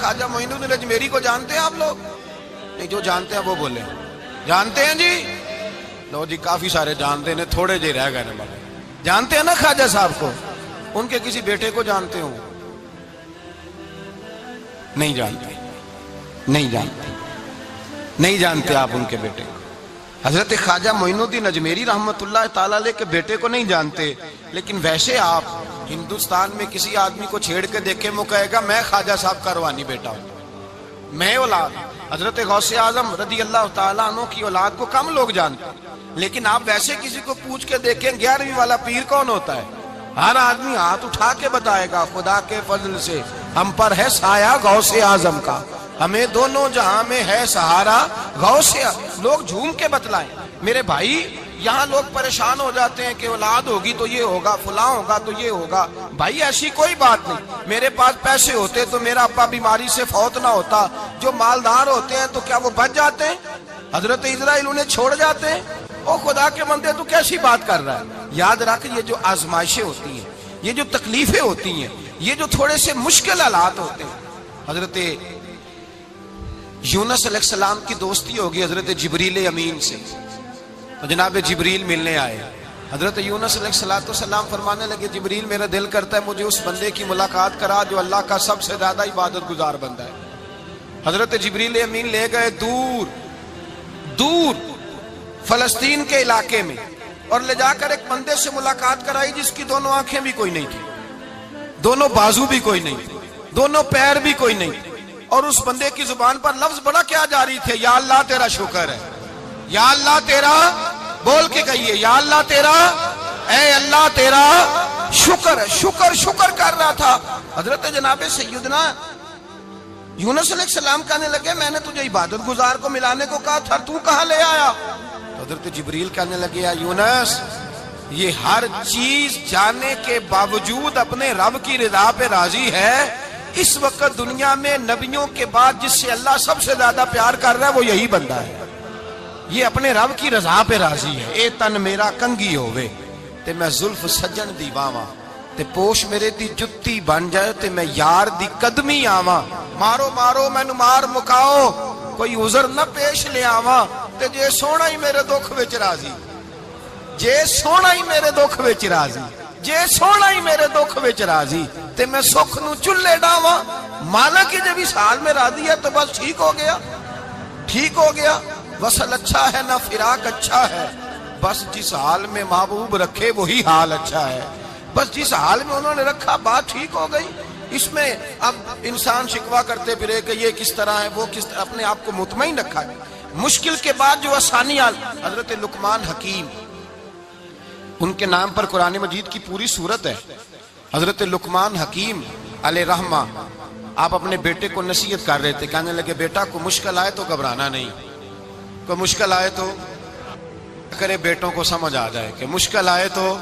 خواجہ معین الدین اجمیری کو جانتے ہیں آپ لوگ؟ نہیں، جو جانتے ہیں وہ بولے جانتے ہیں جی؟ لو جی، کافی سارے جانتے ہیں، تھوڑے جی رہ گئے نا۔ جانتے ہیں نا خواجہ صاحب کو؟ ان کے کسی بیٹے کو جانتے ہوں؟ نہیں جانتے، نہیں جانتے، نہیں جانتے آپ ان کے بیٹے کو۔ حضرت خواجہ معین الدین اجمیری رحمت اللہ تعالی علیہ کے بیٹے کو نہیں جانتے، لیکن ویسے آپ ہندوستان میں کسی آدمی کو چھیڑ کے دیکھیں، وہ کہے گا میں خواجہ صاحب کا روحانی بیٹا ہوں، میں اولاد۔ حضرت غوث اعظم رضی اللہ تعالیٰ عنہ کی اولاد کو کم لوگ جانتے ہیں، لیکن آپ ویسے کسی کو پوچھ کے دیکھیں 11ویں والا پیر کون ہوتا ہے، ہر آدمی ہاتھ اٹھا کے بتائے گا خدا کے فضل سے ہم پر ہے سایہ غوث اعظم کا، ہمیں دونوں جہاں میں ہے سہارا غوث۔ لوگ جھوم کے بتلائیں۔ میرے بھائی، یہاں لوگ پریشان ہو جاتے ہیں کہ اولاد ہوگی تو یہ ہوگا، فلاں ہوگا تو یہ ہوگا۔ بھائی ایسی کوئی بات نہیں۔ میرے پاس پیسے ہوتے تو میرا ابا بیماری سے فوت نہ ہوتا۔ جو مالدار ہوتے ہیں تو کیا وہ بچ جاتے ہیں؟ حضرت اسرائیل انہیں چھوڑ جاتے ہیں؟ او خدا کے بندے، تو کیسی بات کر رہا ہے؟ یاد رکھ، یہ جو آزمائشیں ہوتی ہیں، یہ جو تکلیفیں ہوتی ہیں، یہ جو تھوڑے سے مشکل حالات ہوتے ہیں۔ حضرت یونس علیہ السلام کی دوستی ہوگی حضرت جبریل امین سے، تو جناب جبریل ملنے آئے۔ حضرت یونس علیہ السلام فرمانے لگے جبریل میرا دل کرتا ہے مجھے اس بندے کی ملاقات کرا جو اللہ کا سب سے زیادہ عبادت گزار بندہ ہے۔ حضرت جبریل امین لے گئے دور دور فلسطین کے علاقے میں، اور لے جا کر ایک بندے سے ملاقات کرائی جس کی دونوں آنکھیں بھی کوئی نہیں تھی، دونوں بازو بھی کوئی نہیں تھی، دونوں پیر بھی کوئی نہیں تھی، اور اس بندے کی زبان پر لفظ بڑا کیا جاری تھے، یا اللہ تیرا شکر ہے، یا اللہ تیرا، بول کے کہیے یا اللہ تیرا، اے اللہ تیرا شکر ہے۔ شکر شکر کر رہا تھا۔ حضرت جناب سیدنا یونس علیہ السلام کہنے لگے میں نے تجھے عبادت گزار کو ملانے کو کہا تھا، تو کہاں لے آیا؟ حضرت جبریل کہنے لگے یا یونس، یہ ہر چیز جانے کے باوجود اپنے رب کی رضا پہ راضی ہے۔ اس وقت دنیا میں نبیوں کے بعد جس سے اللہ سب سے زیادہ پیار کر رہا ہے وہ یہی بندہ ہے، یہ اپنے رب کی رضا پہ راضی ہے۔ اے تن میرا کنگھی ہووے تے میں زلف سجن دی باواں، تے پوش میرے دی جتی بن جائے تے میں یار دی قدمی آواں، مارو مارو مینو مار مکاؤ کوئی عذر نہ پیش لے آواں، تے جے سونا ہی میرے دکھ وچ راضی، جے سونا ہی میرے دکھ وچ راضی، جے سونا ہی میرے دکھ وچ راضی، تے میں سکھ نو چلے ڈاواں۔ مالک جب اس حال میں راضی ہے تو بس ٹھیک ہو گیا، ٹھیک ہو گیا۔ وصل اچھا ہے نہ فراق اچھا ہے، بس جس حال میں محبوب رکھے وہی حال اچھا ہے، بس جس حال میں انہوں نے رکھا بات ٹھیک ہو گئی۔ اس میں اب انسان شکوہ کرتے پھرے کہ یہ کس طرح ہے وہ کس طرح، اپنے آپ کو مطمئن رکھا ہے۔ مشکل کے بعد جو آسانی آل، حضرت لقمان حکیم، ان کے نام پر قرآن مجید کی پوری سورت ہے۔ حضرت لقمان حکیم علیہ رحمہ آپ اپنے بیٹے کو نصیحت کر رہے تھے، کہنے لگے بیٹا کو مشکل آئے تو گھبرانا نہیں، کوئی مشکل آئے تو کرے بیٹوں کو سمجھ آ جائے کہ مشکل آئے تو،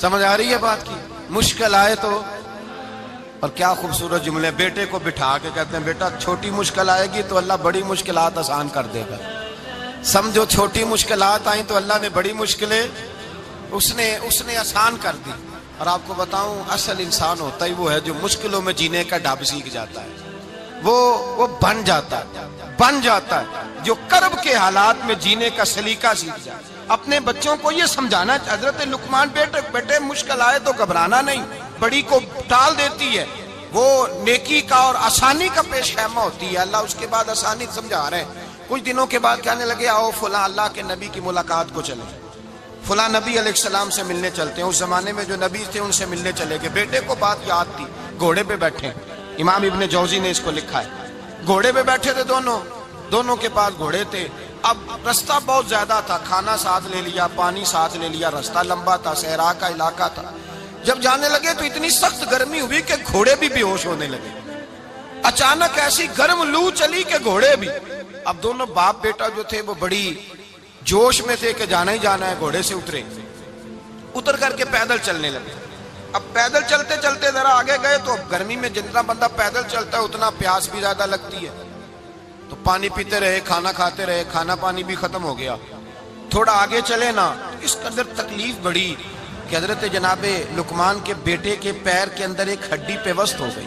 سمجھ آ رہی ہے بات کی، مشکل آئے تو۔ اور کیا خوبصورت جملے، بیٹے کو بٹھا کے کہتے ہیں بیٹا چھوٹی مشکل آئے گی تو اللہ بڑی مشکلات آسان کر دے گا، سمجھو چھوٹی مشکلات آئیں تو اللہ نے بڑی مشکلیں اس نے آسان کر دی۔ اور آپ کو بتاؤں اصل انسان ہوتا ہی وہ ہے جو مشکلوں میں جینے کا ڈھب سیکھ جاتا ہے، وہ بن جاتا ہے جو کرب کے حالات میں جینے کا سلیقہ سیکھ جائے۔ اپنے بچوں کو یہ سمجھانا، حضرت لقمان بیٹے مشکل آئے تو گھبرانا نہیں، بڑی کو ٹال دیتی ہے، وہ نیکی کا اور آسانی کا پیش خیمہ ہوتی ہے۔ اللہ اس کے بعد آسانی سمجھا رہے ہیں۔ کچھ دنوں کے بعد کہنے لگے آؤ فلاں اللہ کے نبی کی ملاقات کو چلیں، فلاں نبی علیہ السلام سے ملنے چلتے ہیں۔ اس زمانے میں جو نبی تھے ان سے ملنے چلے گئے۔ بیٹے کو بات یاد تھی، گھوڑے پہ بیٹھے، امام ابن جوزی نے اس کو لکھا ہے، گھوڑے پہ بیٹھے تھے دونوں کے پاس گھوڑے تھے۔ اب رستہ بہت زیادہ تھا، کھانا ساتھ لے لیا، پانی ساتھ لے لیا، رستہ لمبا تھا، صحرا کا علاقہ تھا۔ جب جانے لگے تو اتنی سخت گرمی ہوئی کہ گھوڑے بھی بے ہوش ہونے لگے، اچانک ایسی گرم لو چلی کہ گھوڑے بھی۔ اب دونوں باپ بیٹا جو تھے وہ بڑی جوش میں تھے کہ جانا ہی جانا ہے، گھوڑے سے اتر کر کے پیدل چلنے لگے۔ اب پیدل چلتے چلتے ذرا آگے گئے تو اب گرمی میں جتنا بندہ پیدل چلتا ہے اتنا پیاس بھی زیادہ لگتی ہے، تو پانی پیتے رہے، کھانا کھاتے رہے، کھانا پانی بھی ختم ہو گیا۔ تھوڑا آگے چلے نا، اس کے اندر تکلیف بڑی کہ حضرت جناب لقمان کے بیٹے کے پیر کے اندر ایک ہڈی پیوست ہو گئی،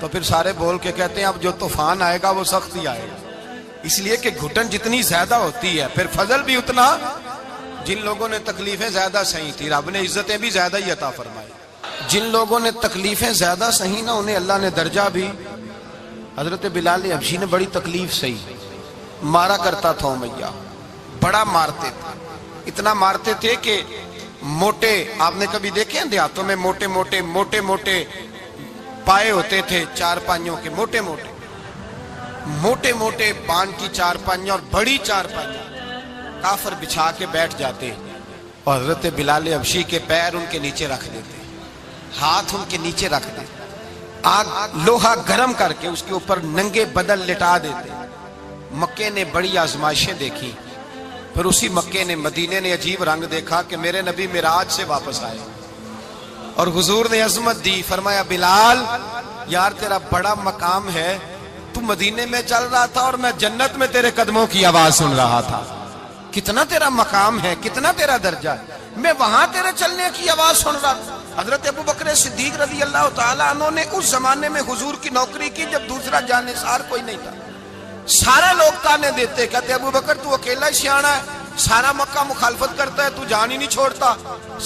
تو پھر سارے بول کے کہتے ہیں اب جو طوفان آئے گا وہ سخت ہی آئے گا، اس لیے کہ گھٹن جتنی زیادہ ہوتی ہے پھر فضل بھی اتنا۔ جن لوگوں نے تکلیفیں زیادہ سہی تھی رب نے عزتیں بھی زیادہ ہی عطا فرمائی، جن لوگوں نے تکلیفیں زیادہ سہی نا انہیں اللہ نے درجہ بھی۔ حضرت بلال حبشی نے بڑی تکلیف سہی، مارا کرتا تھا امیہ، بڑا مارتے تھے، اتنا مارتے تھے کہ موٹے، آپ نے کبھی دیکھے ہیں دیہاتوں میں موٹے موٹے پائے ہوتے تھے چار پائیوں کے، موٹے موٹے بان کی چار پائیاں اور بڑی چار پائیاں کافر بچھا کے بیٹھ جاتے اور حضرت بلال حبشی کے پیر ان کے نیچے رکھ دیتے، ہاتھ ان کے نیچے رکھ دیتے، آگ لوہا گرم کر کے اس کے اوپر ننگے بدن لٹا دیتے۔ مکے نے بڑی آزمائشیں دیکھی، پھر اسی مکے نے مدینے نے عجیب رنگ دیکھا کہ میرے نبی معراج سے واپس آئے اور حضور نے عظمت دی، فرمایا بلال یار تیرا بڑا مقام ہے، تو مدینے میں چل رہا تھا اور میں جنت میں تیرے قدموں کی آواز سن رہا تھا، کتنا تیرا مقام ہے، کتنا تیرا درجہ ہے، میں وہاں تیرے چلنے کی آواز سن رہا تھا۔ حضرت ابو بکر صدیق رضی اللہ تعالیٰ عنہ نے اس زمانے میں حضور کی نوکری کی جب دوسرا جانثار کوئی نہیں تھا، سارے لوگ تانے دیتے، کہتے ابو بکر تو اکیلا ہی سیانا ہے، سارا مکہ مخالفت کرتا ہے، تو جان ہی نہیں چھوڑتا،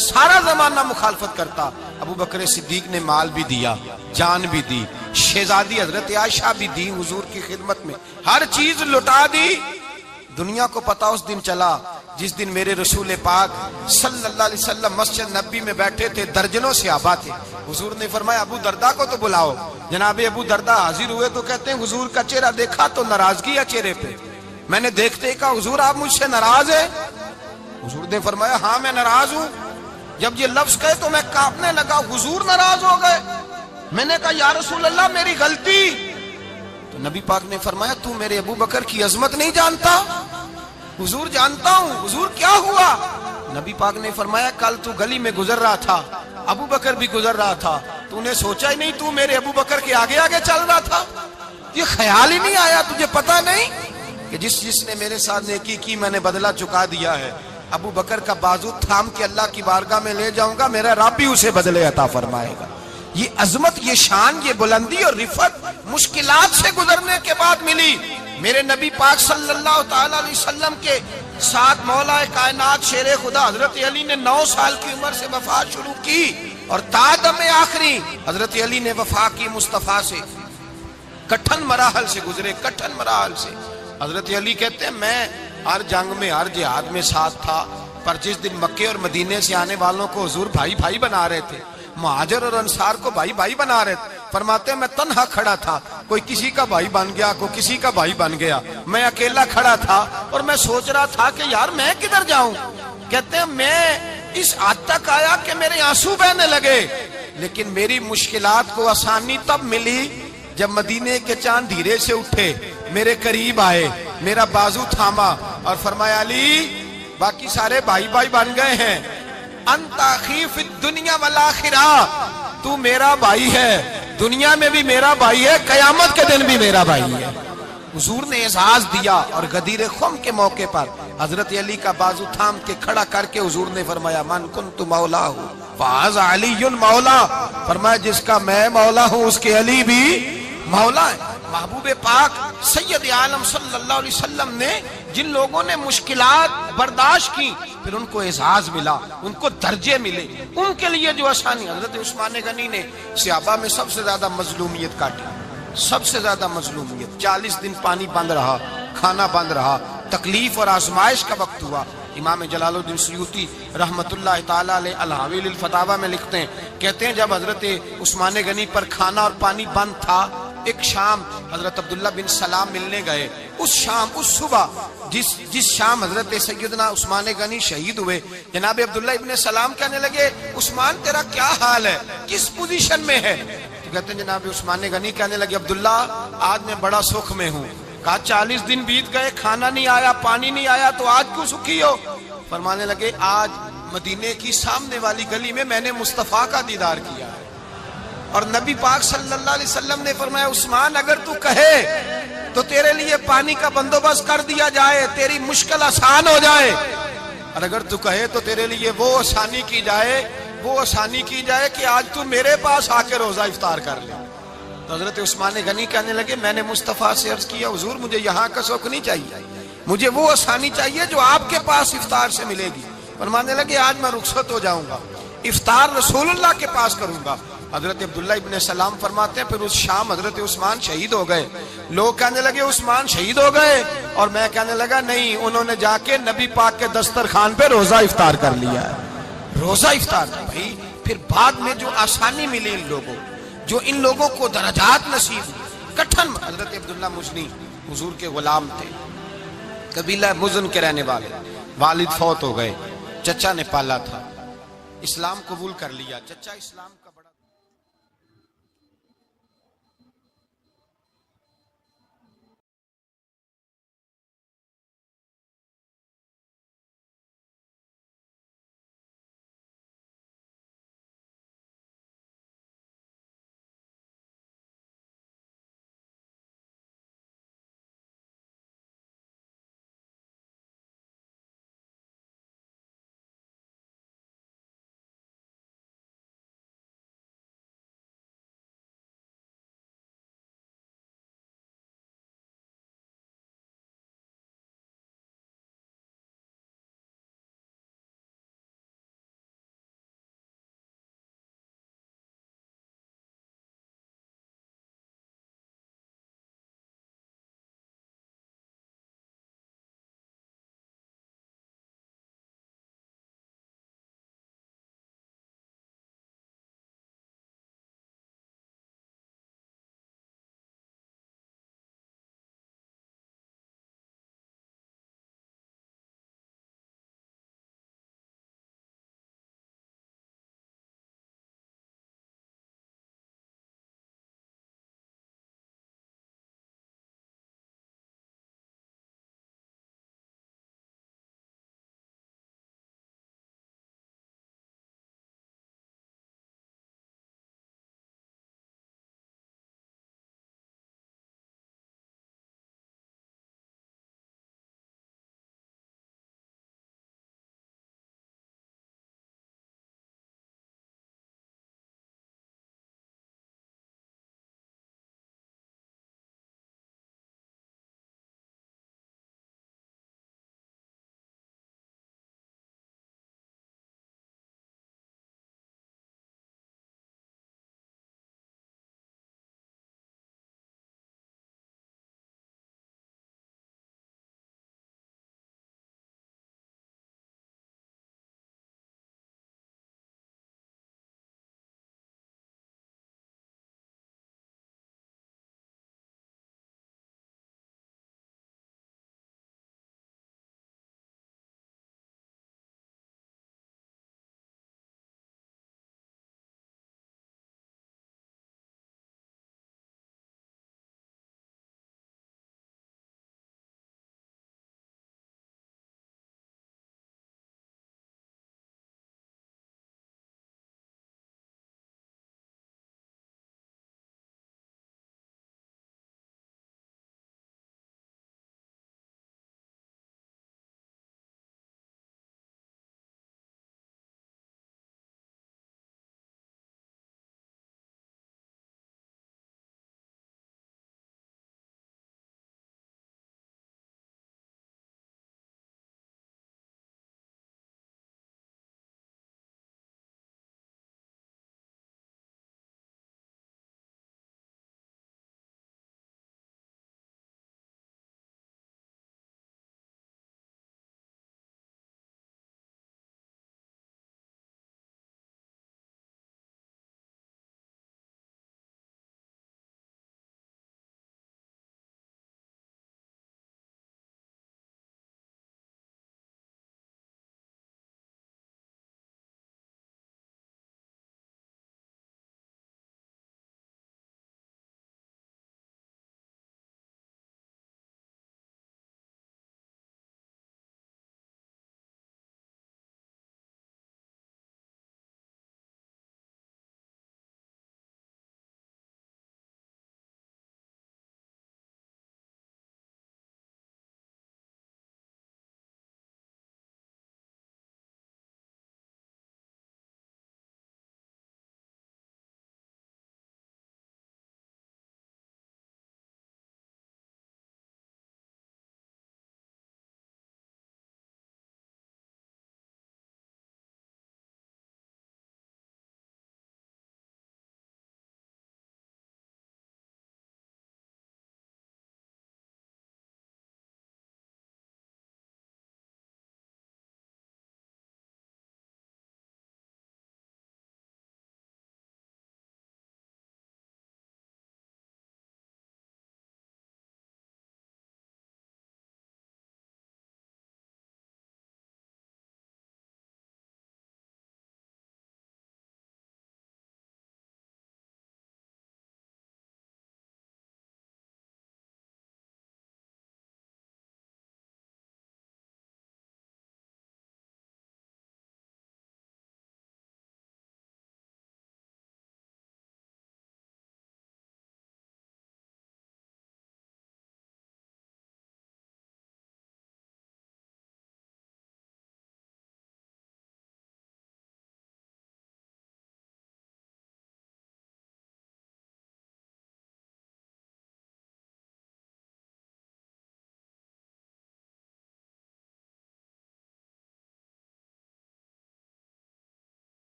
سارا زمانہ مخالفت کرتا۔ ابو بکر صدیق نے مال بھی دیا، جان بھی دی، شہزادی حضرت عائشہ بھی دی حضور کی خدمت میں، ہر چیز لٹا دی۔ دنیا کو پتا اس دن چلا جس دن میرے رسول پاک صلی اللہ علیہ وسلم مسجد نبی میں بیٹھے تھے، درجنوں صحابہ تھے، حضور نے فرمایا ابو دردہ کو تو بلاؤ۔ جناب ابو دردہ حاضر ہوئے تو کہتے ہیں حضور کا چہرہ دیکھا تو ناراضگی ہے چہرے پہ، میں نے دیکھتے ہی کہا حضور آپ مجھ سے ناراض ہیں؟ حضور نے فرمایا ہاں میں ناراض ہوں۔ جب یہ لفظ کہے تو میں کانپنے لگا، حضور ناراض ہو گئے؟ میں نے کہا یا رسول اللہ میری غلطی۔ تو نبی پاک نے فرمایا تو میرے ابو بکر کی عظمت نہیں جانتا؟ حضور جانتا ہوں۔ حضور کیا ہوا؟ نبی پاک نے فرمایا کل تو گلی میں گزر رہا تھا، ابو بکر بھی گزر رہا تھا، تو نے سوچا ہی نہیں تو میرے ابو بکر کے آگے آگے چل رہا تھا؟ یہ خیال ہی نہیں آیا تجھے پتا نہیں کہ جس نے میرے ساتھ نیکی کی میں نے بدلہ چکا دیا ہے، ابو بکر کا بازو تھام کے اللہ کی بارگاہ میں لے جاؤں گا، میرا رب بھی اسے بدلے عطا فرمائے گا۔ یہ عظمت، یہ شان، یہ بلندی اور رفعت مشکلات سے گزرنے کے بعد ملی۔ میرے نبی پاک صلی اللہ تعالی علیہ وسلم کے ساتھ مولا کائنات شیر خدا حضرت علی نے 9 سال کی عمر سے وفات شروع کی اور تا دم آخری حضرت علی نے وفا کی مصطفیٰ سے، کٹھن مراحل سے گزرے، کٹھن مراحل سے۔ حضرت علی کہتے ہیں میں ہر جنگ میں ہر جہاد میں ساتھ تھا، پر جس دن مکے اور مدینے سے آنے والوں کو حضور بھائی بھائی بنا رہے تھے، مہاجر اور انصار کو بھائی بھائی بنا رہے تھے، فرماتے ہیں میں تنہا کھڑا تھا، کوئی کسی کا بھائی بن گیا، کوئی کسی کا بھائی بن گیا، میں اکیلا کھڑا تھا اور میں سوچ رہا تھا کہ یار میں کدھر جاؤں۔ کہتے ہیں میں اس حد تک آیا کہ میرے آنسو بہنے لگے، لیکن میری مشکلات کو آسانی تب ملی جب مدینے کے چاند دھیرے سے اٹھے، میرے قریب آئے، میرا بازو تھاما اور فرمایا علی باقی سارے بھائی بھائی بن گئے ہیں، انت اخی فی الدنیا والآخرہ، تو میرا بھائی ہے، دنیا میں بھی میرا بھائی ہے، قیامت کے دن بھی میرا بھائی ہے۔ حضور نے اعزاز دیا اور غدیر خم کے موقع پر حضرت علی کا بازو تھام کے کھڑا کر کے حضور نے فرمایا من کنت مولا ہوں فہذا علی مولا، فرمایا جس کا میں مولا ہوں اس کے علی بھی مولا ہے۔ محبوب پاک سید عالم صلی اللہ علیہ وسلم نے جن لوگوں نے مشکلات برداشت کی پھر ان کو اعزاز ملا، ان کو درجے ملے، ان کے لیے جو آسانی۔ حضرت عثمان غنی نے صحابہ میں سب سے زیادہ مظلومیت کاٹی، سب سے زیادہ مظلومیت، 40 دن پانی بند رہا، کھانا بند رہا، تکلیف اور آزمائش کا وقت ہوا۔ امام جلال الدین سیوطی رحمت اللہ تعالیٰ علیہ الحاویل الفتاوی میں لکھتے ہیں، کہتے ہیں جب حضرت عثمان غنی پر کھانا اور پانی بند تھا، ایک شام حضرت عبداللہ بن سلام ملنے گئے، اس شام، اس صبح جس شام حضرت سیدنا عثمان غنی شہید ہوئے، جناب عبداللہ ابن سلام کہنے لگے عثمان تیرا کیا حال ہے، کس پوزیشن میں ہے؟ تو کہتے ہیں جناب عثمان غنی کہنے لگے عبداللہ آج میں بڑا سکھ میں ہوں۔ کہا 40 دن بیت گئے، کھانا نہیں آیا، پانی نہیں آیا، تو آج کیوں سکھی ہو؟ فرمانے لگے آج مدینے کی سامنے والی گلی میں نے مصطفیٰ کا دیدار کیا ہے، اور نبی پاک صلی اللہ علیہ وسلم نے فرمایا عثمان اگر تو کہے تو تیرے لیے پانی کا بندوبست کر دیا جائے، تیری مشکل آسان ہو جائے، اور اگر تو کہے تو تیرے لیے وہ آسانی کی جائے کہ آج تو میرے پاس آ کے روزہ افطار کر لے۔ تو حضرت عثمان غنی کہنے لگے میں نے مصطفیٰ سے عرض کیا حضور مجھے یہاں کا سوکھ نہیں چاہیے، مجھے وہ آسانی چاہیے جو آپ کے پاس افطار سے ملے گی۔ فرمانے لگے آج میں رخصت ہو جاؤں گا، افطار رسول اللہ کے پاس کروں گا۔ حضرت عبداللہ ابن سلام فرماتے ہیں پھر اس شام حضرت عثمان شہید ہو گئے۔ لوگ کہنے لگے عثمان شہید ہو گئے، اور میں کہنے لگا نہیں، انہوں نے جا کے نبی پاک کے دسترخوان پہ روزہ افطار کر لیا ہے، روزہ افطار۔ بھائی پھر بعد میں جو آسانی ملی ان لوگوں، جو ان لوگوں کو درجات نصیب ہوئی، کٹھن۔ حضرت عبداللہ مزنی حضور کے غلام تھے، قبیلہ مزن کے رہنے والے، والد فوت ہو گئے، چچا نے پالا تھا، اسلام قبول کر لیا، چچا اسلام کا